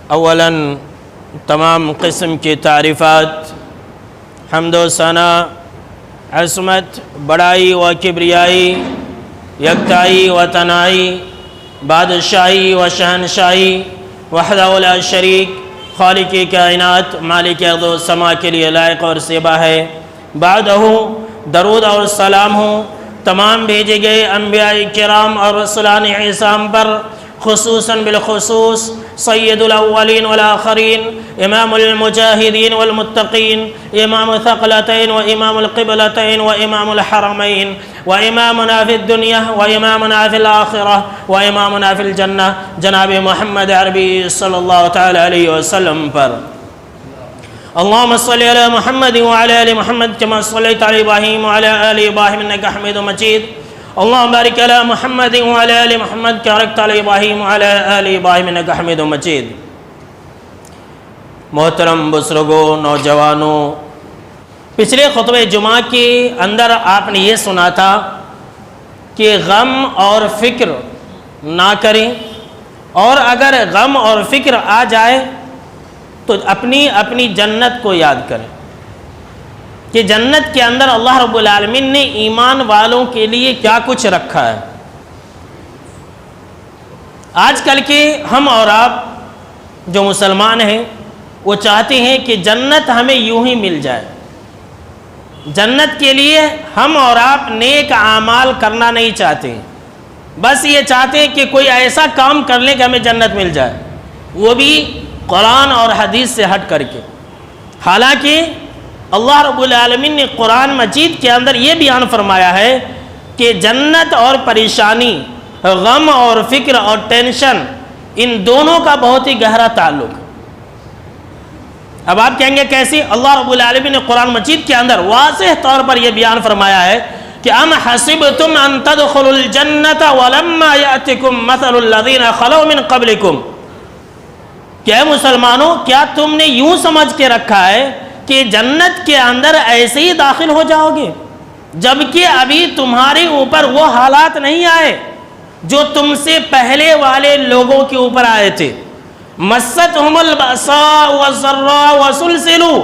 اولاً تمام قسم کی تعریفات، حمد و ثنا، عصمت، بڑائی و کبریائی، یکتائی و تنائی، بادشاہی و شہنشاہی وحدہ لا شریک، خالق کائنات، مالک ارض و سما کے لیے لائق اور زیبا ہے۔ بعدہ درود اور سلام ہو تمام بھیجے گئے انبیاء کرام اور رسولان اعظام پر، خصوصاً بالخصوص سید الاولین والآخرین، امام المجاہدین والمتقین، امام الثقلتین و امام القبلتین و امام الحرمین و امامنا فی الدنیا و امامنا فی الآخرہ و امامنا فی الجنہ، جناب محمد عربی صلی اللہ تعالی علیہ وسلم پر۔ اللہم صلی علی محمد وعلی آل محمد کما صلیت علی ابراہیم وعلی آل ابراہیم انکا حمید مجید۔ اللہم بارک علی محمد وعلی آل محمد کما بارکت علی ابراہیم وعلی آل ابراہیم انکا حمید مجید۔ محترم بزرگوں، نوجوانوں، پچھلے خطبہ جمعہ کے اندر آپ نے یہ سنا تھا کہ غم اور فکر نہ کریں، اور اگر غم اور فکر آ جائے تو اپنی جنت کو یاد کریں کہ جنت کے اندر اللہ رب العالمین نے ایمان والوں کے لیے کیا کچھ رکھا ہے۔ آج کل کے ہم اور آپ جو مسلمان ہیں وہ چاہتے ہیں کہ جنت ہمیں یوں ہی مل جائے۔ جنت کے لیے ہم اور آپ نیک اعمال کرنا نہیں چاہتے، بس یہ چاہتے ہیں کہ کوئی ایسا کام کر لیں کہ ہمیں جنت مل جائے، وہ بھی قرآن اور حدیث سے ہٹ کر کے۔ حالانکہ اللہ رب العالمین نے قرآن مجید کے اندر یہ بیان فرمایا ہے کہ جنت اور پریشانی، غم اور فکر اور ٹینشن، ان دونوں کا بہت ہی گہرا تعلق ہے۔ اب آپ کہیں گے کیسے؟ اللہ رب العالمین نے قرآن مجید کے اندر واضح طور پر یہ بیان فرمایا ہے کہ ام حسبتم ان تدخلوا الجنت ولما یأتکم مثل الذین خلو من قبلکم، کہ اے مسلمانوں، کیا تم نے یوں سمجھ کے رکھا ہے کہ جنت کے اندر ایسے ہی داخل ہو جاؤ گے جبکہ ابھی تمہارے اوپر وہ حالات نہیں آئے جو تم سے پہلے والے لوگوں کے اوپر آئے تھے؟ مستہم البأساء والضراء وزلزلوا،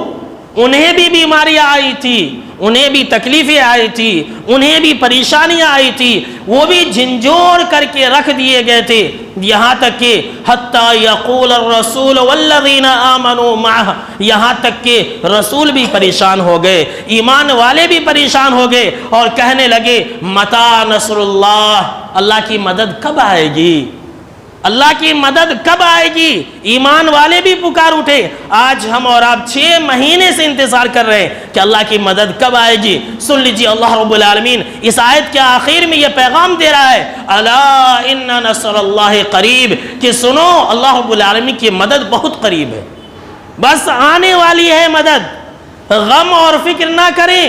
انہیں بھی بیماریاں آئی تھی، انہیں بھی تکلیفیں آئی تھی، انہیں بھی پریشانیاں آئی تھی، وہ بھی جھنجھوڑ کر کے رکھ دیے گئے تھے، یہاں تک کہ حتی یقول الرسول والذین آمنوا معہ، یہاں تک کہ رسول بھی پریشان ہو گئے، ایمان والے بھی پریشان ہو گئے اور کہنے لگے متی نصر اللہ، اللہ کی مدد کب آئے گی؟ اللہ کی مدد کب آئے گی؟ ایمان والے بھی پکار اٹھے۔ آج ہم اور آپ 6 مہینے سے انتظار کر رہے ہیں کہ اللہ کی مدد کب آئے گی۔ سن لیجیے، اللہ رب العالمین اس آیت کے آخر میں یہ پیغام دے رہا ہے، الا ان نصر اللہ قریب، کہ سنو اللہ رب العالمین کی مدد بہت قریب ہے، بس آنے والی ہے مدد۔ غم اور فکر نہ کریں،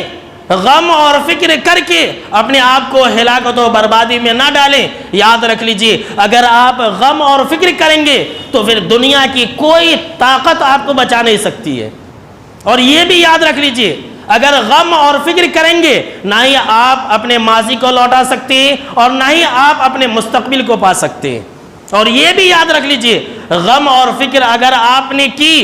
غم اور فکر کر کے اپنے آپ کو ہلاکت و بربادی میں نہ ڈالیں۔ یاد رکھ لیجئے، اگر آپ غم اور فکر کریں گے تو پھر دنیا کی کوئی طاقت آپ کو بچا نہیں سکتی ہے۔ اور یہ بھی یاد رکھ لیجئے، اگر غم اور فکر کریں گے نہ ہی آپ اپنے ماضی کو لوٹا سکتے ہیں اور نہ ہی آپ اپنے مستقبل کو پا سکتے ہیں۔ اور یہ بھی یاد رکھ لیجئے، غم اور فکر اگر آپ نے کی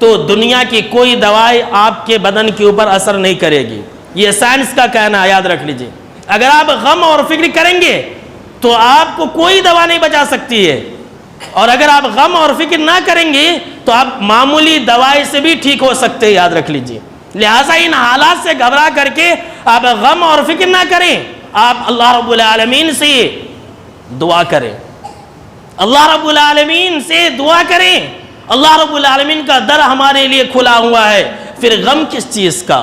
تو دنیا کی کوئی دوائی آپ کے بدن کے اوپر اثر نہیں کرے گی، یہ سائنس کا کہنا ہے، یاد رکھ لیجئے۔ اگر آپ غم اور فکر کریں گے تو آپ کو کوئی دوا نہیں بچا سکتی ہے، اور اگر آپ غم اور فکر نہ کریں گے تو آپ معمولی دوائی سے بھی ٹھیک ہو سکتے ہیں، یاد رکھ لیجئے۔ لہٰذا ان حالات سے گھبرا کر کے آپ غم اور فکر نہ کریں، آپ اللہ رب العالمین سے دعا کریں، اللہ رب العالمین سے دعا کریں۔ اللہ رب العالمین کا در ہمارے لیے کھلا ہوا ہے، پھر غم کس چیز کا؟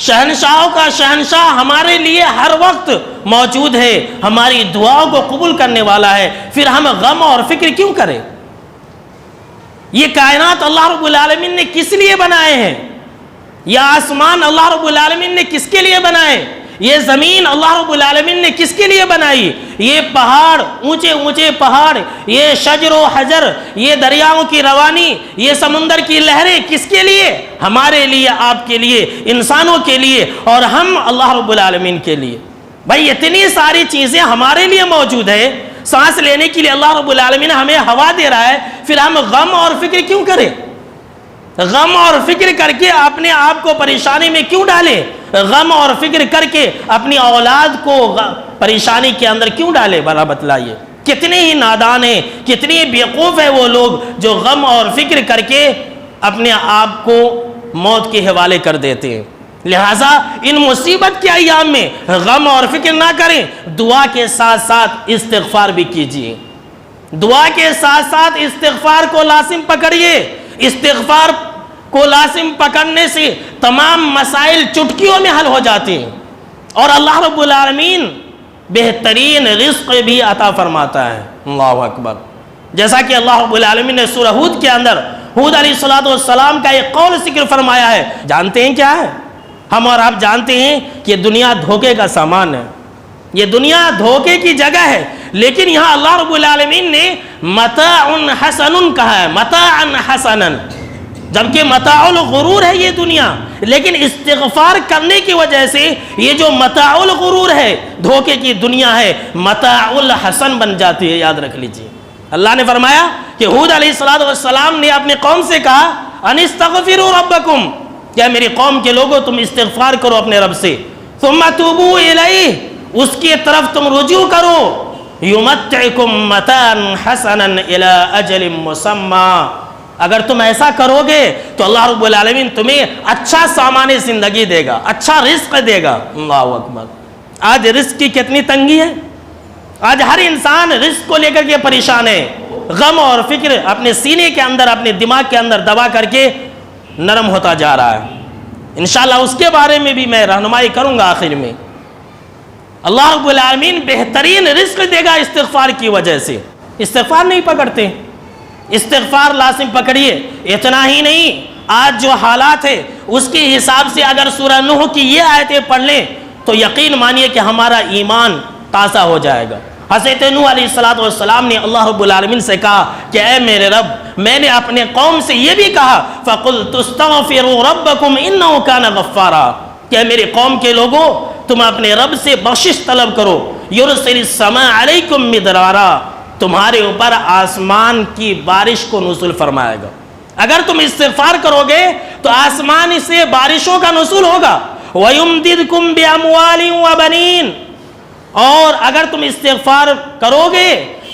شہنشاہوں کا شہنشاہ ہمارے لیے ہر وقت موجود ہے، ہماری دعاؤں کو قبول کرنے والا ہے، پھر ہم غم اور فکر کیوں کریں؟ یہ کائنات اللہ رب العالمین نے کس لیے بنائے ہیں؟ یہ آسمان اللہ رب العالمین نے کس کے لیے بنائے؟ یہ زمین اللہ رب العالمین نے کس کے لیے بنائی؟ یہ پہاڑ، اونچے اونچے پہاڑ، یہ شجر و حجر، یہ دریاؤں کی روانی، یہ سمندر کی لہریں کس کے لیے؟ ہمارے لیے، آپ کے لیے، انسانوں کے لیے، اور ہم اللہ رب العالمین کے لیے۔ بھائی اتنی ساری چیزیں ہمارے لیے موجود ہے، سانس لینے کے لیے اللہ رب العالمین ہمیں ہوا دے رہا ہے، پھر ہم غم اور فکر کیوں کریں؟ غم اور فکر کر کے اپنے آپ کو پریشانی میں کیوں ڈالیں؟ غم اور فکر کر کے اپنی اولاد کو پریشانی کے اندر کیوں ڈالیں؟ بھلا بتلائیے، کتنے ہی نادان ہیں، کتنے بیوقوف ہیں وہ لوگ جو غم اور فکر کر کے اپنے آپ کو موت کے حوالے کر دیتے ہیں۔ لہٰذا ان مصیبت کے ایام میں غم اور فکر نہ کریں، دعا کے ساتھ ساتھ استغفار بھی کیجیے، دعا کے ساتھ ساتھ استغفار کو لازم پکڑیے۔ استغفار کو لازم پکڑنے سے تمام مسائل چٹکیوں میں حل ہو جاتے ہیں، اور اللہ رب العالمین بہترین رزق بھی عطا فرماتا ہے۔ اللہ اکبر، جیسا کہ اللہ رب العالمین نے سورہ ہود کے اندر ہود علیہ السلام کا ایک قول ذکر فرمایا ہے، جانتے ہیں کیا ہے؟ ہم اور آپ جانتے ہیں کہ دنیا دھوکے کا سامان ہے، یہ دنیا دھوکے کی جگہ ہے، لیکن یہاں اللہ رب العالمین نے متاع حسن کہا ہے، متاع حسنا، جبکہ متاع الغرور ہے یہ دنیا، لیکن استغفار کرنے کی وجہ سے یہ جو متاع الغرور ہے، دھوکے کی دنیا ہے، متاع الحسن بن جاتی ہے، یاد رکھ لیجئے۔ اللہ نے فرمایا کہ ہود علیہ السلام نے اپنے قوم سے کہا ان استغفروا ربکم، کیا میری قوم کے لوگوں تم استغفار کرو اپنے رب سے، ثم توبوا الیہ، اس کی طرف تم رجوع کرو، یمتعکم متاعا حسنا الی اجل مسمی، اگر تم ایسا کرو گے تو اللہ رب العالمین تمہیں اچھا سامان زندگی دے گا، اچھا رزق دے گا۔ اللہ اکبر، آج رزق کی کتنی تنگی ہے، آج ہر انسان رزق کو لے کر کے پریشان ہے، غم اور فکر اپنے سینے کے اندر، اپنے دماغ کے اندر دبا کر کے نرم ہوتا جا رہا ہے۔ انشاءاللہ اس کے بارے میں بھی میں رہنمائی کروں گا آخر میں۔ اللہ رب العالمین بہترین رزق دے گا استغفار کی وجہ سے۔ استغفار نہیں پکڑتے، استغفار لازم پکڑیے۔ اتنا ہی نہیں، آج جو حالات ہے اس کے حساب سے اگر سورہ نوح کی یہ آیتیں پڑھ لیں تو یقین مانیے کہ ہمارا ایمان تازہ ہو جائے گا۔ حضرت نوح علیہ السلام نے اللہ رب العالمین سے کہا کہ اے میرے رب، میں نے اپنے قوم سے یہ بھی کہا فَقُلْتُ اسْتَغْفِرُوا رَبَّكُمْ إِنَّهُ كَانَ غَفَّارًا، کہ میرے قوم کے لوگوں تم اپنے رب سے بخشش طلب کرو، يُرْسِلِ السَّمَاءَ عَلَيْكُمْ مِدْرَارًا، تمہارے اوپر آسمان کی بارش کو نزول فرمائے گا۔ اگر تم استغفار کرو گے تو آسمان سے بارشوں کا نزول ہوگا۔ وَيُمْدِدْكُمْ بِأَمْوَالٍ وَبَنِينَ، اور اگر تم استغفار کرو گے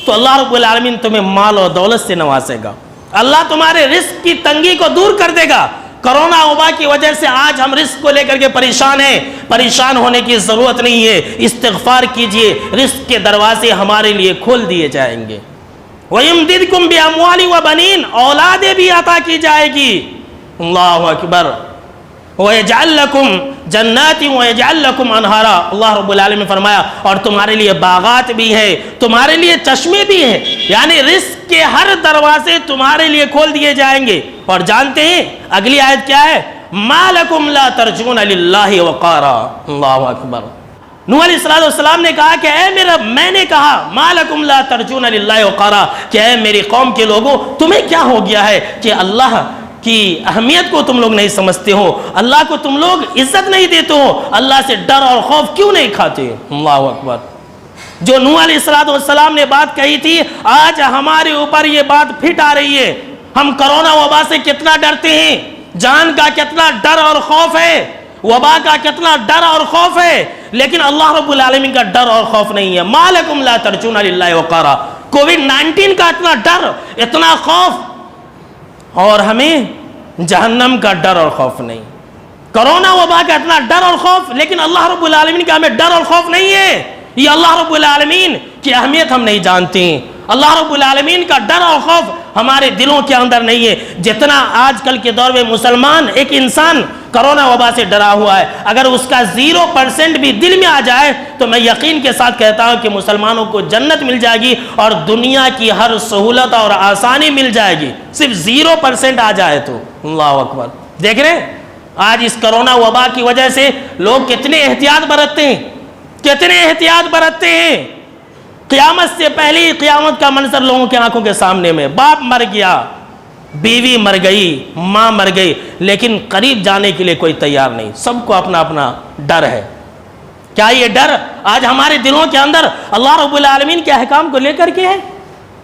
تو اللہ رب العالمین تمہیں مال و دولت سے نوازے گا، اللہ تمہارے رزق کی تنگی کو دور کر دے گا۔ کرونا وبا کی وجہ سے آج ہم رزق کو لے کر کے پریشان ہیں، پریشان ہونے کی ضرورت نہیں ہے، استغفار کیجئے، رزق کے دروازے ہمارے لیے کھول دیے جائیں گے۔ وَيُمْدِدْكُمْ بِأَمْوَالٍ وَبَنِينَ، اولادیں بھی عطا کی جائے گی۔ اللہ اکبر، وَيَجْعَلْ لَكُمْ جَنَّاتٍ وَيَجْعَلْ لَكُمْ أَنْهَارًا، اللہ رب العالمین نے فرمایا اور تمہارے لیے باغات بھی ہے، تمہارے لیے چشمے بھی ہیں، یعنی رزق کے ہر دروازے تمہارے لیے کھول دیے جائیں گے۔ اور جانتے ہیں اگلی آیت کیا ہے؟ مَا لَكُمْ لَا تَرْجُونَ لِلَّهِ وَقَارًا۔ اللہ اکبر، نوح علیہ السلام نے کہا کہ اے میرے رب، میں نے کہا مَا لَكُمْ لَا تَرْجُونَ لِلَّهِ وَقَارًا، کہ اے میری قوم کے لوگوں تمہیں کیا ہو گیا ہے کہ اللہ کی اہمیت کو تم لوگ نہیں سمجھتے ہو، اللہ کو تم لوگ عزت نہیں دیتے ہو، اللہ سے ڈر اور خوف کیوں نہیں کھاتے؟ اللہ اکبر، جو نوح علیہ السلام نے بات کہی تھی آج ہمارے اوپر یہ بات پھٹ آ رہی ہے۔ ہم کرونا وبا سے کتنا ڈرتے ہیں، جان کا کتنا ڈر اور خوف ہے، وبا کا کتنا ڈر اور خوف ہے، لیکن اللہ رب العالمین کا ڈر اور خوف نہیں ہے۔ مَا لَكُمْ لَا تَرْجُونَ لِلَّهِ وَقَارًا، کووڈ-19 کا اتنا ڈر، اتنا خوف، اور ہمیں جہنم کا ڈر اور خوف نہیں، کرونا وبا کا اتنا ڈر اور خوف، لیکن اللہ رب العالمین کا ہمیں ڈر اور خوف نہیں ہے۔ یہ اللہ رب العالمین کی اہمیت ہم نہیں جانتے ہیں، اللہ رب العالمین کا ڈر اور خوف ہمارے دلوں کے اندر نہیں ہے۔ جتنا آج کل کے دور میں مسلمان، ایک انسان کرونا وبا سے ڈرا ہوا ہے، اگر اس کا 0% بھی دل میں آ جائے تو میں یقین کے ساتھ کہتا ہوں کہ مسلمانوں کو جنت مل جائے گی اور دنیا کی ہر سہولت اور آسانی مل جائے گی، صرف 0% آ جائے تو۔ اللہ اکبر، دیکھ رہے ہیں آج اس کرونا وبا کی وجہ سے لوگ کتنے احتیاط برتتے ہیں، کتنے احتیاط برتتے ہیں۔ قیامت سے پہلے ہی قیامت کا منظر لوگوں کی آنکھوں کے سامنے میں، باپ مر گیا، بیوی مر گئی، ماں مر گئی، لیکن قریب جانے کے لیے کوئی تیار نہیں، سب کو اپنا اپنا ڈر ہے۔ کیا یہ ڈر آج ہمارے دلوں کے اندر اللہ رب العالمین کے احکام کو لے کر کے ہے؟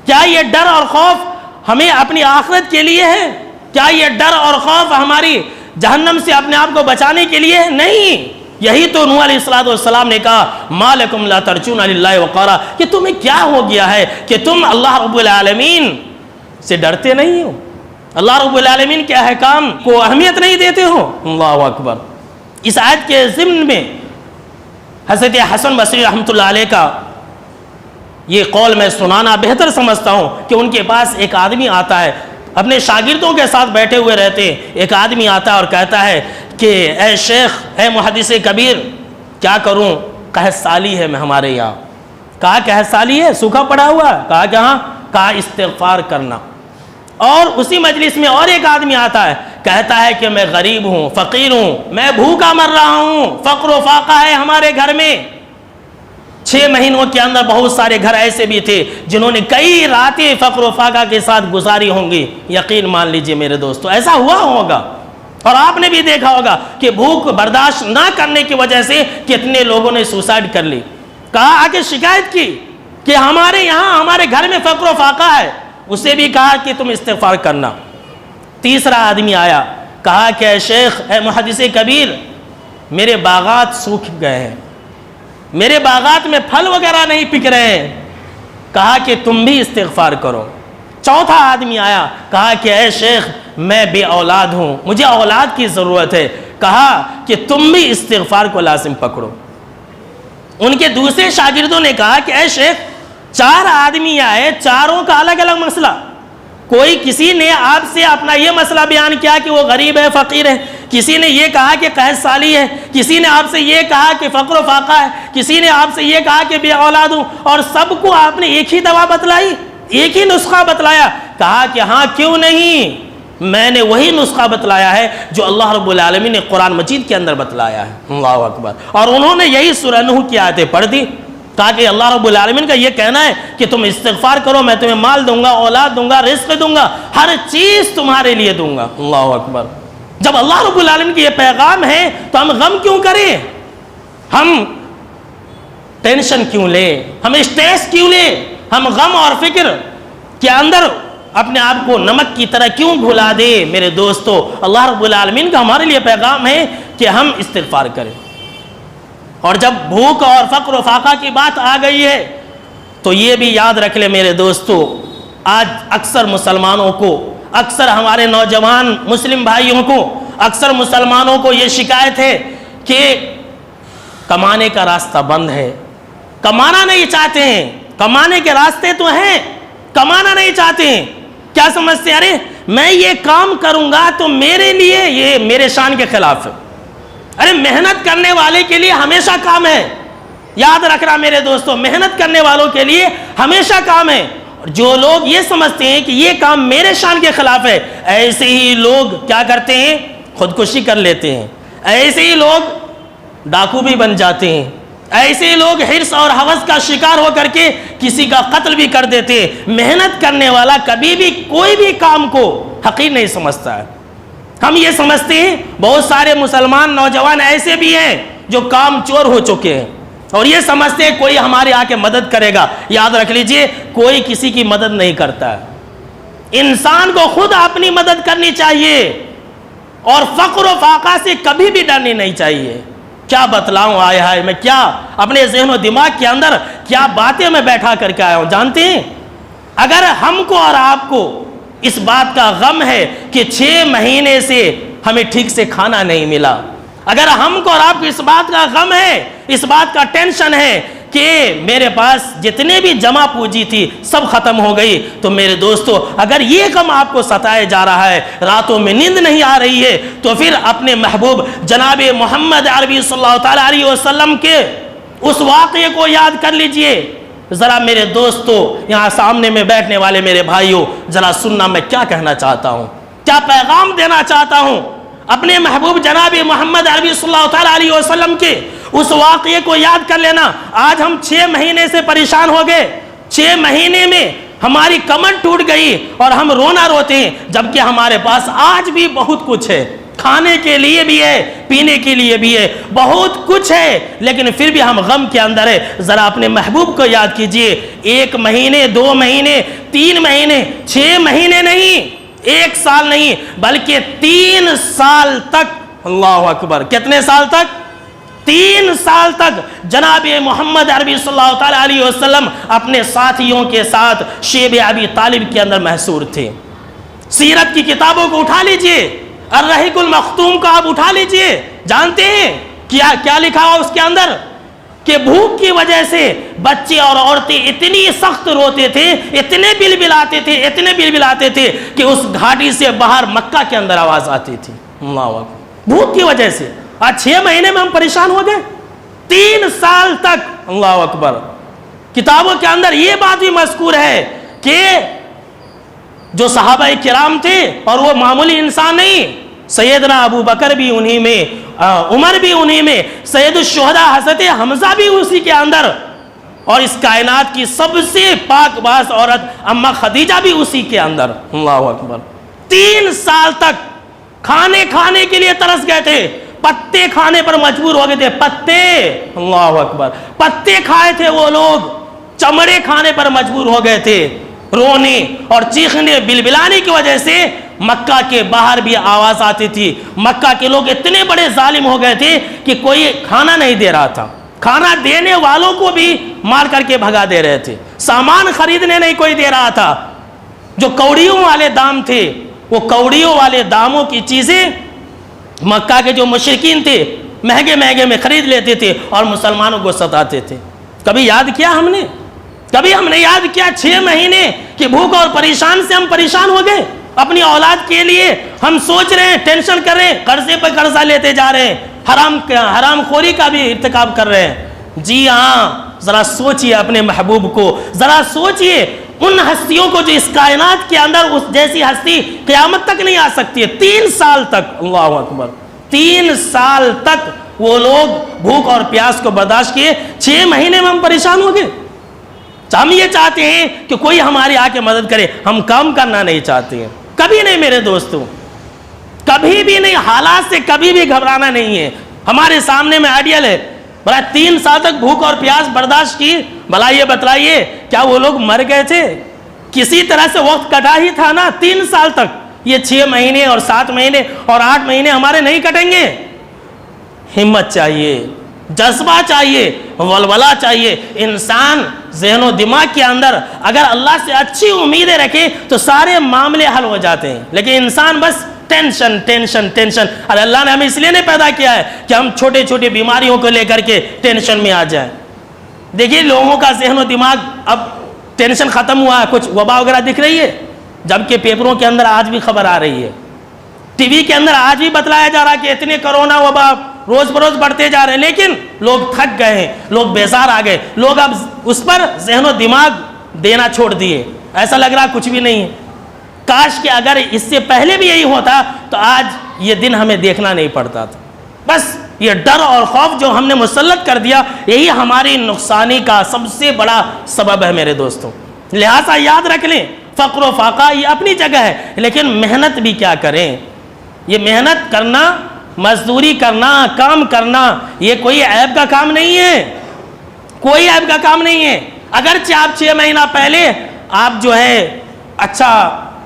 کیا یہ ڈر اور خوف ہمیں اپنی آخرت کے لیے ہے؟ کیا یہ ڈر اور خوف ہماری جہنم سے اپنے آپ کو بچانے کے لیے ہے؟ نہیں. یہی تو نوح علیہ السلام نے کہا ما لکم لا ترجون للہ وقارا، کہ تمہیں کیا ہو گیا ہے کہ تم اللہ رب العالمین سے ڈرتے نہیں ہو، اللہ رب العالمین کے احکام کو اہمیت نہیں دیتے ہو. اللہ اکبر. اس آیت کے ضمن میں حضرت حسن بصری رحمۃ اللہ علیہ کا یہ قول میں سنانا بہتر سمجھتا ہوں کہ ان کے پاس ایک آدمی آتا ہے، اپنے شاگردوں کے ساتھ بیٹھے ہوئے رہتے ہیں. ایک آدمی آتا ہے اور کہتا ہے کہ اے شیخ، اے محدث کبیر، کیا کروں، قحط سالی ہے میں ہمارے یہاں. کہا قحط سالی ہے، سوکھا پڑا ہوا ہے؟ کہا کہ ہاں. کہا استغفار کرنا. اور اسی مجلس میں اور ایک آدمی آتا ہے، کہتا ہے کہ میں غریب ہوں، فقیر ہوں، میں بھوکا مر رہا ہوں، فقر و فاقہ ہے ہمارے گھر میں. 6 مہینوں کے اندر بہت سارے گھر ایسے بھی تھے جنہوں نے کئی راتیں فقر و فاقہ کے ساتھ گزاری ہوں گی. یقین مان لیجئے میرے دوستو، ایسا ہوا ہوگا. اور آپ نے بھی دیکھا ہوگا کہ بھوک برداشت نہ کرنے کی وجہ سے کتنے لوگوں نے سوسائڈ کر لی. کہا آ کے شکایت کی کہ ہمارے یہاں ہمارے گھر میں فقر و فاقہ ہے. اسے بھی کہا کہ تم استغفار کرنا. تیسرا آدمی آیا، کہا کہ اے شیخ، اے محدث کبیر، میرے باغات سوکھ گئے ہیں، میرے باغات میں پھل وغیرہ نہیں پک رہے ہیں. کہا کہ تم بھی استغفار کرو. چوتھا آدمی آیا، کہا کہ اے شیخ، میں بے اولاد ہوں، مجھے اولاد کی ضرورت ہے. کہا کہ تم بھی استغفار کو لازم پکڑو. ان کے دوسرے شاگردوں نے کہا کہ اے شیخ، 4 آدمی آئے، چاروں کا الگ الگ مسئلہ. کوئی کسی نے آپ سے اپنا یہ مسئلہ بیان کیا کہ وہ غریب ہے، فقیر ہے. کسی نے یہ کہا کہ قحط سالی ہے. کسی نے آپ سے یہ کہا کہ فقر و فاقہ ہے. کسی نے آپ سے یہ کہا کہ بے اولاد ہوں. اور سب کو آپ نے ایک ہی دوا بتلائی، ایک ہی نسخہ بتلایا. کہا کہ ہاں کیوں نہیں، میں نے وہی نسخہ بتلایا ہے جو اللہ رب العالمین نے قرآن مجید کے اندر بتلایا ہے. اللہ اکبر. اور انہوں نے یہی سورہ نوح کی آیتیں پڑھ دی. کہا کہ اللہ رب العالمین کا یہ کہنا ہے کہ تم استغفار کرو، میں تمہیں مال دوں گا، اولاد دوں گا، رزق دوں گا، ہر چیز تمہارے لیے دوں گا. اللہ اکبر. جب اللہ رب العالمین کی یہ پیغام ہے تو ہم غم کیوں کریں، ہم ٹینشن کیوں لیں، ہم اسٹریس کیوں لیں، ہم غم اور فکر کے اندر اپنے آپ کو نمک کی طرح کیوں گھلا دے. میرے دوستو، اللہ رب العالمین کا ہمارے لیے پیغام ہے کہ ہم استغفار کریں. اور جب بھوک اور فقر و فاقہ کی بات آ گئی ہے تو یہ بھی یاد رکھ لے میرے دوستو، آج اکثر مسلمانوں کو، اکثر ہمارے نوجوان مسلم بھائیوں کو، اکثر مسلمانوں کو یہ شکایت ہے کہ کمانے کا راستہ بند ہے، کمانا نہیں چاہتے ہیں. کمانے کے راستے تو ہیں، کمانا نہیں چاہتے ہیں. کیا سمجھتے ہیں، ارے میں یہ کام کروں گا تو میرے لیے یہ میرے شان کے خلاف ہے. ارے محنت کرنے والے کے لیے ہمیشہ کام ہے. یاد رکھنا میرے دوستو، محنت کرنے والوں کے لیے ہمیشہ کام ہے. جو لوگ یہ سمجھتے ہیں کہ یہ کام میرے شان کے خلاف ہے، ایسے ہی لوگ کیا کرتے ہیں، خودکشی کر لیتے ہیں. ایسے ہی لوگ ڈاکو بھی بن جاتے ہیں. ایسے ہی لوگ حرص اور ہوس کا شکار ہو کر کے کسی کا قتل بھی کر دیتے ہیں. محنت کرنے والا کبھی بھی کوئی بھی کام کو حقیر نہیں سمجھتا ہے. ہم یہ سمجھتے ہیں بہت سارے مسلمان نوجوان ایسے بھی ہیں جو کام چور ہو چکے ہیں اور یہ سمجھتے ہیں کوئی ہمارے آ کے مدد کرے گا. یاد رکھ لیجئے، کوئی کسی کی مدد نہیں کرتا ہے. انسان کو خود اپنی مدد کرنی چاہیے اور فقر و فاقہ سے کبھی بھی ڈرنی نہیں چاہیے. کیا بتلاؤں، آئے ہائے، میں کیا اپنے ذہن و دماغ کے اندر کیا باتیں میں بیٹھا کر کے آیا ہوں. جانتے ہیں، اگر ہم کو اور آپ کو اس بات کا غم ہے کہ 6 مہینے سے ہمیں ٹھیک سے کھانا نہیں ملا، اگر ہم کو اور آپ کو اس بات کا غم ہے، اس بات کا ٹینشن ہے کہ میرے پاس جتنے بھی جمع پونجی تھی سب ختم ہو گئی، تو میرے دوستو، اگر یہ غم آپ کو ستائے جا رہا ہے، راتوں میں نیند نہیں آ رہی ہے، تو پھر اپنے محبوب جناب محمد عربی صلی اللہ تعالیٰ علیہ وسلم کے اس واقعے کو یاد کر لیجئے. ذرا میرے دوستو، یہاں سامنے میں بیٹھنے والے میرے بھائیوں، ذرا سننا میں کیا کہنا چاہتا ہوں، کیا پیغام دینا چاہتا ہوں. اپنے محبوب جناب محمد عربی صلی اللہ تعالیٰ علیہ وسلم کے اس واقعے کو یاد کر لینا. آج ہم 6 مہینے سے پریشان ہو گئے، 6 مہینے میں ہماری کمر ٹوٹ گئی اور ہم رونا روتے ہیں، جبکہ ہمارے پاس آج بھی بہت کچھ ہے. کھانے کے لیے بھی ہے، پینے کے لیے بھی ہے، بہت کچھ ہے، لیکن پھر بھی ہم غم کے اندر ہے۔ ذرا اپنے محبوب کو یاد کیجئے، 1 مہینے 2 مہینے 3 مہینے 6 مہینے نہیں، 1 سال نہیں، بلکہ 3 سال تک، اللہ اکبر، کتنے سال تک؟ 3 سال تک جناب محمد عربی صلی اللہ تعالیٰ علیہ وسلم اپنے ساتھیوں کے ساتھ شیب ابی طالب کے اندر محصور تھے۔ سیرت کی کتابوں کو اٹھا لیجئے، الرحیق المختوم کو آپ اٹھا لیجئے، جانتے ہیں کیا لکھا ہوا اس کے اندر؟ کہ بھوک کی وجہ سے بچے اور عورتیں اتنی سخت روتے تھے، اتنے بلبلاتے تھے کہ اس گھاٹی سے باہر مکہ کے اندر آواز آتی تھی، اللہ اکبر، بھوک کی وجہ سے۔ آج 6 مہینے میں ہم پریشان ہو گئے، 3 سال تک، اللہ اکبر۔ کتابوں کے اندر یہ بات بھی مذکور ہے کہ جو صحابہ کرام تھے، اور وہ معمولی انسان نہیں، سیدنا ابو بکر بھی انہی میں، عمر بھی انہی میں، سید الشہداء حضرت حمزہ بھی اسی کے اندر، اور اس کائنات کی سب سے پاک باز عورت اماں خدیجہ بھی اسی کے اندر، اللہ اکبر۔ 3 سال تک کھانے کے لیے ترس گئے تھے، پتے کھانے پر مجبور ہو گئے تھے، پتے، اللہ اکبر، پتے کھائے تھے وہ لوگ، چمڑے کھانے پر مجبور ہو گئے تھے، رونے اور چیخنے بلبلانے کی وجہ سے مکہ کے باہر بھی آواز آتی تھی۔ مکہ کے لوگ اتنے بڑے ظالم ہو گئے تھے کہ کوئی کھانا نہیں دے رہا تھا، کھانا دینے والوں کو بھی مار کر کے بھگا دے رہے تھے، سامان خریدنے نہیں کوئی دے رہا تھا۔ جو کوڑیوں والے دام تھے، وہ کوڑیوں والے داموں کی چیزیں مکہ کے جو مشرکین تھے مہنگے میں خرید لیتے تھے اور مسلمانوں کو ستاتے تھے۔ کبھی یاد کیا ہم نے؟ کبھی ہم نے یاد کیا 6 مہینے کی بھوک اور پریشان سے ہم پریشان ہو گئے؟ اپنی اولاد کے لیے ہم سوچ رہے ہیں، ٹینشن کر رہے ہیں، قرضے پر قرضہ لیتے جا رہے ہیں، حرام خوری کا بھی ارتکاب کر رہے ہیں۔ جی ہاں، ذرا سوچئے اپنے محبوب کو، ذرا سوچئے ان ہستیوں کو جو اس کائنات کے اندر اس جیسی ہستی قیامت تک نہیں آ سکتی ہے۔ 3 سال تک، اللہ اکبر، 3 سال تک وہ لوگ بھوک اور پیاس کو برداشت کیے، 6 مہینے میں ہم پریشان ہو گئے۔ ہم یہ چاہتے ہیں کہ کوئی ہماری آ کے مدد کرے، ہم کام کرنا نہیں چاہتے ہیں، کبھی نہیں میرے دوستوں، کبھی بھی نہیں، حالات سے کبھی بھی گھبرانا نہیں ہے۔ ہمارے سامنے میں آئیڈیل ہے، بھلا 3 سال تک بھوک اور پیاس برداشت کی، بھلا یہ بتلائیے کیا وہ لوگ مر گئے تھے؟ کسی طرح سے وقت کٹا ہی تھا نا 3 سال تک۔ یہ 6 مہینے اور 7 مہینے اور 8 مہینے ہمارے نہیں کٹیں گے۔ ہمت چاہیے، جذبہ چاہیے، ولولہ چاہیے۔ انسان ذہن و دماغ کے اندر اگر اللہ سے اچھی امیدیں رکھے تو سارے معاملے حل ہو جاتے ہیں، لیکن انسان بس ٹینشن۔ اور اللہ نے ہمیں اس لیے نہیں پیدا کیا ہے کہ ہم چھوٹے بیماریوں کو لے کر کے ٹینشن میں آ جائیں۔ دیکھیے لوگوں کا ذہن و دماغ اب ٹینشن ختم ہوا ہے، کچھ وبا وغیرہ دکھ رہی ہے، جبکہ پیپروں کے اندر آج بھی خبر آ رہی ہے، ٹی وی کے اندر آج بھی بتلایا جا رہا ہے کہ اتنے کرونا وبا روز بروز بڑھتے جا رہے ہیں، لیکن لوگ تھک گئے ہیں، لوگ بیزار آ گئے، لوگ اب اس پر ذہن و دماغ دینا چھوڑ دیے، ایسا لگ رہا کچھ بھی نہیں ہے۔ کاش کہ اگر اس سے پہلے بھی یہی ہوتا تو آج یہ دن ہمیں دیکھنا نہیں پڑتا تھا۔ بس یہ ڈر اور خوف جو ہم نے مسلط کر دیا، یہی ہماری نقصانی کا سب سے بڑا سبب ہے میرے دوستوں۔ لہٰذا یاد رکھ لیں، فقر و فاقہ یہ اپنی جگہ ہے، لیکن محنت بھی کیا کریں۔ یہ محنت کرنا، مزدوری کرنا، کام کرنا، یہ کوئی عیب کا کام نہیں ہے، کوئی عیب کا کام نہیں ہے۔ اگرچہ آپ 6 مہینہ پہلے آپ جو ہے اچھا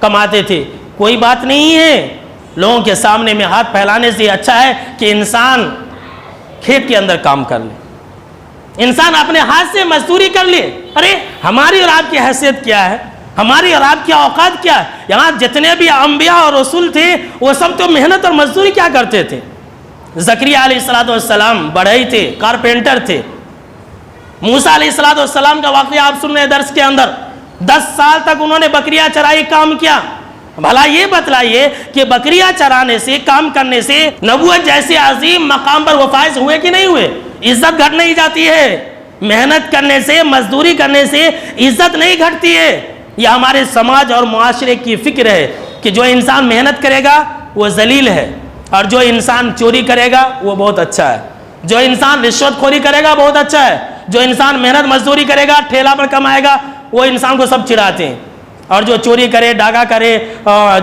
کماتے تھے، کوئی بات نہیں ہے، لوگوں کے سامنے میں ہاتھ پھیلانے سے اچھا ہے کہ انسان کھیت کے اندر کام کر لے، انسان اپنے ہاتھ سے مزدوری کر لے۔ ارے ہماری اور آپ کی حیثیت کیا ہے، ہماری اور آپ کی اوقات کیا ہے؟ یہاں جتنے بھی انبیاء اور رسول تھے وہ سب تو محنت اور مزدوری کیا کرتے تھے۔ زکریا علیہ السلام بڑھئی تھے، کارپینٹر تھے۔ موسیٰ علیہ السلام کا واقعہ آپ سن رہے ہیں درس کے اندر، 10 سال تک انہوں نے بکریاں چرائی، کام کیا۔ بھلا یہ بتلائیے کہ بکریاں چرانے سے، کام کرنے سے نبوت جیسے عظیم مقام پر وہ فائز ہوئے کہ نہیں ہوئے؟ عزت گھٹ نہیں جاتی ہے، محنت کرنے سے، مزدوری کرنے سے عزت نہیں گھٹتی ہے۔ یہ ہمارے سماج اور معاشرے کی فکر ہے کہ جو انسان محنت کرے گا وہ ذلیل ہے، اور جو انسان چوری کرے گا وہ بہت اچھا ہے، جو انسان رشوت خوری کرے گا بہت اچھا ہے، جو انسان محنت مزدوری کرے گا، ٹھیلا پر کمائے گا، وہ انسان کو سب چڑھاتے ہیں۔ اور جو چوری کرے، ڈاکہ کرے،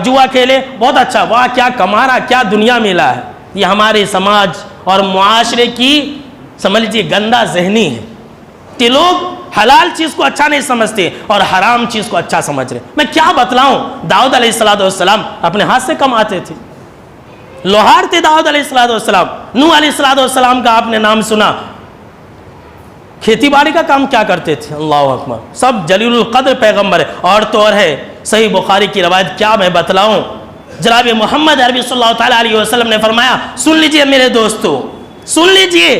جوا کھیلے، بہت اچھا، واہ کیا کما رہا، کیا دنیا ملا ہے۔ یہ ہمارے سماج اور معاشرے کی سمجھ لیجیے گندا ذہنی ہے کہ لوگ حلال چیز کو اچھا نہیں سمجھتے اور حرام چیز کو اچھا سمجھ رہے۔ میں کیا بتلاؤں، داؤد علیہ السلام اپنے ہاتھ سے کماتے تھے، لوہار تھے داؤد علیہ السلام۔ نوح علیہ السلام کا آپ نے نام سنا، کھیتی باڑی کا کام کیا کرتے تھے، اللہ اکبر، سب جلیل القدر پیغمبر ہے۔ اور تو اور ہے، صحیح بخاری کی روایت کیا میں بتلاؤں، جناب محمد عربی صلی اللہ تعالیٰ علیہ وسلم نے فرمایا، سن لیجئے میرے دوستو، سن لیجئے،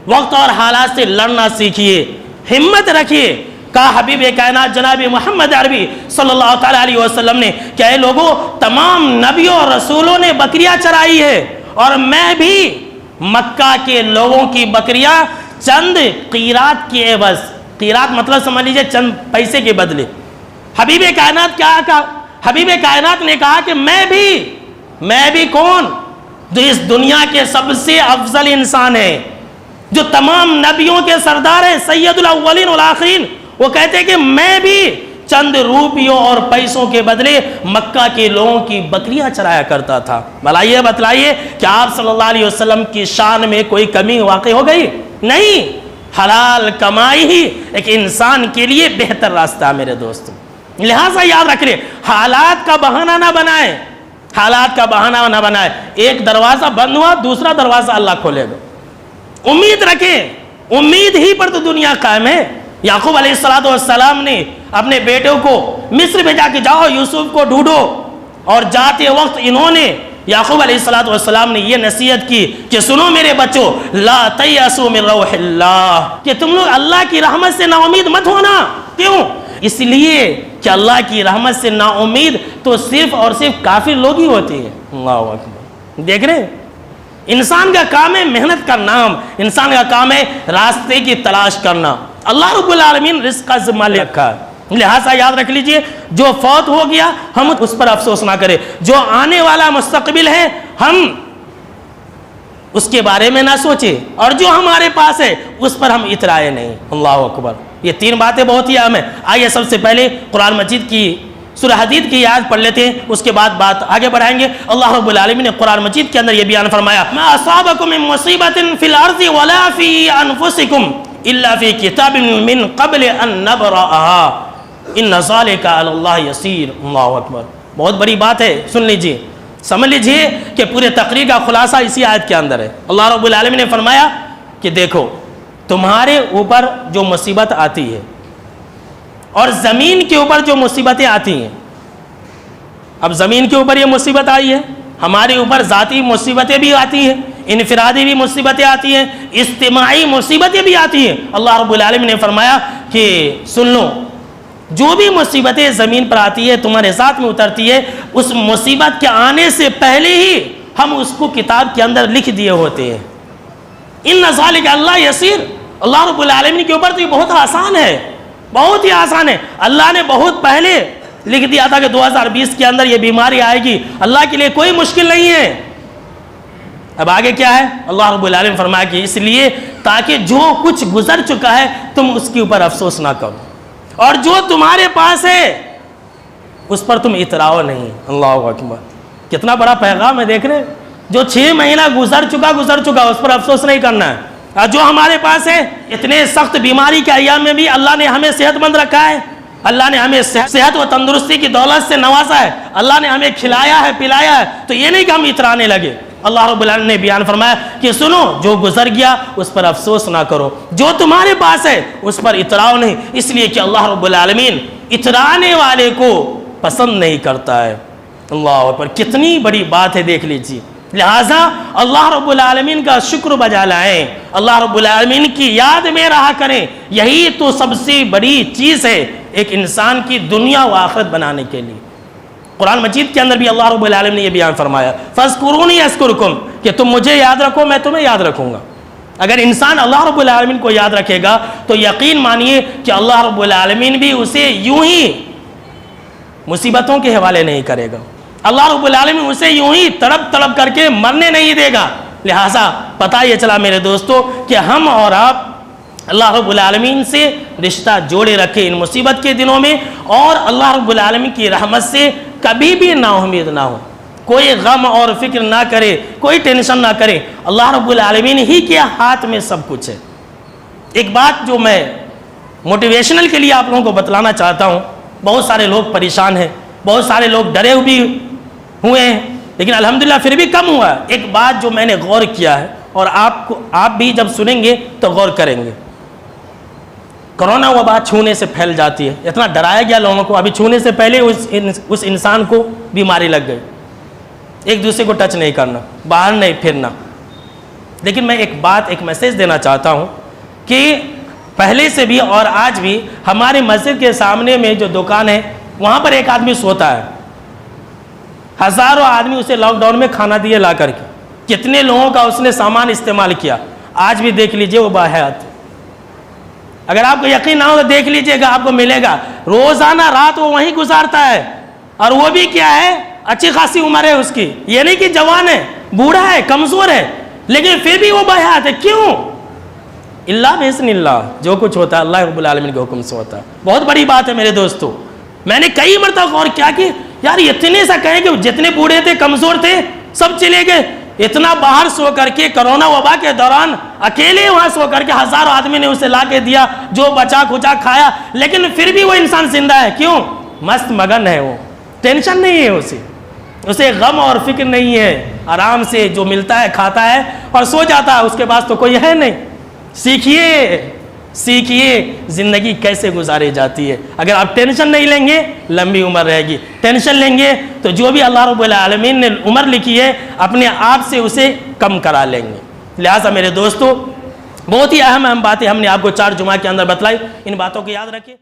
وقت اور حالات سے لڑنا سیکھیے، ہمت رکھیے۔ کہا حبیب کائنات جناب محمد عربی صلی اللہ تعالیٰ علیہ وسلم نے کہ اے لوگوں، تمام نبیوں اور رسولوں نے بکریاں چرائی ہے اور میں بھی مکہ کے لوگوں کی بکریاں چند قیرات کی عوض، قیرات مطلب سمجھ لیجئے چند پیسے کے بدلے۔ حبیب کائنات کیا کہا؟ حبیب کائنات نے کہا کہ میں بھی کون؟ جو اس دنیا کے سب سے افضل انسان ہے، جو تمام نبیوں کے سردار ہیں، سید الاولین والآخرین، وہ کہتے ہیں کہ میں بھی چند روپیوں اور پیسوں کے بدلے مکہ کے لوگوں کی بکریاں چرایا کرتا تھا۔ بتلائیے کہ آپ صلی اللہ علیہ وسلم کی شان میں کوئی کمی واقع ہو گئی؟ نہیں، حلال کمائی ہی ایک انسان کے لیے بہتر راستہ ہے میرے دوست۔ لہٰذا یاد رکھ لیں، حالات کا بہانہ نہ بنائیں، حالات کا بہانہ نہ بنائیں۔ ایک دروازہ بند ہوا، دوسرا دروازہ اللہ کھولے گا۔ امید رکھیں، امید ہی پر تو دنیا قائم ہے۔ یعقوب علیہ السلام نے اپنے بیٹوں کو مصر بھیجا کہ جاؤ یوسف کو ڈھونڈو، اور جاتے وقت انہوں نے یعقوب علیہ السلام نے یہ نصیحت کی کہ سنو میرے بچوں، لا تیأسوا من روح اللہ، کہ تم لوگ اللہ کی رحمت سے نا امید مت ہونا۔ کیوں؟ اس لیے کہ اللہ کی رحمت سے نا امید تو صرف اور صرف کافر لوگ ہی ہوتے ہیں۔ اللہ اکبر، دیکھ رہے ہیں، انسان کا کام ہے محنت کرنا، انسان کا کام ہے راستے کی تلاش کرنا۔ اللہ رب العالمین رزق کا ذمہ رکھا ہے، لہٰذا یاد رکھ لیجئے، جو فوت ہو گیا ہم اس پر افسوس نہ کریں، جو آنے والا مستقبل ہے ہم اس کے بارے میں نہ سوچیں، اور جو ہمارے پاس ہے اس پر ہم اترائے نہیں۔ اللہ اکبر، یہ تین باتیں بہت ہی اہم ہیں۔ آئیے سب سے پہلے قرآن مجید کی سورہ حدید کی آیت پڑھ لیتے ہیں، اس کے بعد بات آگے بڑھائیں گے۔ اللہ رب العالمین نے قرآن مجید کے اندر یہ بیان فرمایا، ما اصابکم من مصیبت فی الارض ولا فی انفسکم الا فی کتاب من قبل ان نبرأها ان ذلک علی اللہ یسیر۔ اللہ اکبر، بہت بڑی بات ہے، سن لیجئے، سمجھ لیجئے کہ پورے تقریر کا خلاصہ اسی آیت کے اندر ہے۔ اللہ رب العالمین نے فرمایا کہ دیکھو، تمہارے اوپر جو مصیبت آتی ہے اور زمین کے اوپر جو مصیبتیں آتی ہیں، اب زمین کے اوپر یہ مصیبت آئی ہے، ہمارے اوپر ذاتی مصیبتیں بھی آتی ہیں، انفرادی بھی مصیبتیں آتی ہیں، اجتماعی مصیبتیں بھی آتی ہیں۔ اللہ رب العالمین نے فرمایا کہ سن لو، جو بھی مصیبتیں زمین پر آتی ہے، تمہارے ساتھ میں اترتی ہے، اس مصیبت کے آنے سے پہلے ہی ہم اس کو کتاب کے اندر لکھ دیے ہوتے ہیں۔ ان ذالک اللہ یسیر، اللہ رب العالمین کے اوپر تو یہ بہت آسان ہے، بہت ہی آسان ہے۔ اللہ نے بہت پہلے لکھ دیا تھا کہ 2020 کے اندر یہ بیماری آئے گی، اللہ کے لیے کوئی مشکل نہیں ہے۔ اب آگے کیا ہے؟ اللہ رب العالمین فرمایا کہ اس لیے تاکہ جو کچھ گزر چکا ہے تم اس کے اوپر افسوس نہ کرو، اور جو تمہارے پاس ہے اس پر تم اتراؤ نہیں۔ اللہ اکبر، کتنا بڑا پیغام ہے، دیکھ رہے، جو 6 مہینہ گزر چکا اس پر افسوس نہیں کرنا ہے، اور جو ہمارے پاس ہے، اتنے سخت بیماری کے ایام میں بھی اللہ نے ہمیں صحت مند رکھا ہے، اللہ نے ہمیں صحت و تندرستی کی دولت سے نوازا ہے، اللہ نے ہمیں کھلایا ہے پلایا ہے، تو یہ نہیں کہ ہم اترانے لگے۔ اللہ رب العالمین نے بیان فرمایا کہ سنو، جو گزر گیا اس پر افسوس نہ کرو، جو تمہارے پاس ہے اس پر اتراؤ نہیں، اس لیے کہ اللہ رب العالمین اترانے والے کو پسند نہیں کرتا ہے۔ اللہ اکبر، کتنی بڑی بات ہے، دیکھ لیجیے۔ لہٰذا اللہ رب العالمین کا شکر بجا لائیں، اللہ رب العالمین کی یاد میں رہا کریں، یہی تو سب سے بڑی چیز ہے ایک انسان کی دنیا و آخرت بنانے کے لیے۔ قرآن مجید کے اندر بھی اللہ رب العالمین نے یہ بیان فرمایا، فاذکرونی اذکرکم، کہ تم مجھے یاد رکھو میں تمہیں یاد رکھوں گا۔ اگر انسان اللہ رب العالمین کو یاد رکھے گا تو یقین مانیے کہ اللہ رب العالمین بھی اسے یوں ہی مصیبتوں کے حوالے نہیں کرے گا، اللہ رب العالمین اسے یوں ہی تڑپ کر کے مرنے نہیں دے گا۔ لہٰذا پتہ یہ چلا میرے دوستو کہ ہم اور آپ اللہ رب العالمین سے رشتہ جوڑے رکھے ان مصیبت کے دنوں میں، اور اللہ رب العالمین کی رحمت سے کبھی بھی نا امید نہ ہو، کوئی غم اور فکر نہ کرے، کوئی ٹینشن نہ کرے، اللہ رب العالمین ہی کے ہاتھ میں سب کچھ ہے۔ ایک بات جو میں موٹیویشنل کے لیے آپ لوگوں کو بتلانا چاہتا ہوں، بہت سارے لوگ پریشان ہیں، بہت سارے لوگ ڈرے بھی ہوئے ہیں، لیکن الحمدللہ پھر بھی کم ہوا ہے۔ ایک بات جو میں نے غور کیا ہے، اور آپ بھی جب سنیں گے تو غور کریں گے، کرونا وبا چھونے سے پھیل جاتی ہے، اتنا ڈرایا گیا لوگوں کو، ابھی چھونے سے پہلے اس انسان کو بیماری لگ گئی، ایک دوسرے کو ٹچ نہیں کرنا، باہر نہیں پھرنا۔ لیکن میں ایک میسیج دینا چاہتا ہوں کہ پہلے سے بھی اور آج بھی ہمارے مسجد کے سامنے میں جو دکان ہے وہاں پر ایک آدمی سوتا ہے، ہزاروں آدمی اسے لاک ڈاؤن میں کھانا دیے لا کر کے، کتنے لوگوں کا اس نے سامان استعمال کیا، آج بھی دیکھ لیجئے وہ باحیات۔ اگر آپ کو یقین نہ ہو تو دیکھ لیجئے گا، آپ کو ملے گا، روزانہ رات وہ وہیں گزارتا ہے، اور وہ بھی کیا ہے، اچھی خاصی عمر ہے اس کی، یہ نہیں کہ جوان ہے، بوڑھا ہے، کمزور ہے، لیکن پھر بھی وہ باحیات ہے۔ کیوں؟ اللہ بإذن اللہ، جو کچھ ہوتا ہے اللہ رب العالمین کے حکم سے ہوتا ہے۔ بہت بڑی بات ہے میرے دوستو، میں نے کئی مرتبہ غور کیا کہ یار اتنے سا کہیں کہ جتنے بوڑھے تھے، کمزور تھے، سب چلے گئے، اتنا باہر سو کر کے کرونا وبا کے دوران اکیلے وہاں سو کر کے ہزاروں آدمی نے اسے لا کے دیا، جو بچا کھچا کھایا، لیکن پھر بھی وہ انسان زندہ ہے۔ کیوں؟ مست مگن ہے، وہ ٹینشن نہیں ہے، اسے غم اور فکر نہیں ہے، آرام سے جو ملتا ہے کھاتا ہے اور سو جاتا ہے، اس کے پاس تو کوئی ہے نہیں۔ سیکھیے زندگی کیسے گزاری جاتی ہے۔ اگر آپ ٹینشن نہیں لیں گے لمبی عمر رہے گی، ٹینشن لیں گے تو جو بھی اللہ رب العالمین نے عمر لکھی ہے اپنے آپ سے اسے کم کرا لیں گے۔ لہٰذا میرے دوستو، بہت ہی اہم باتیں ہم نے آپ کو 4 جمعہ کے اندر بتلائی، ان باتوں کو یاد رکھیں۔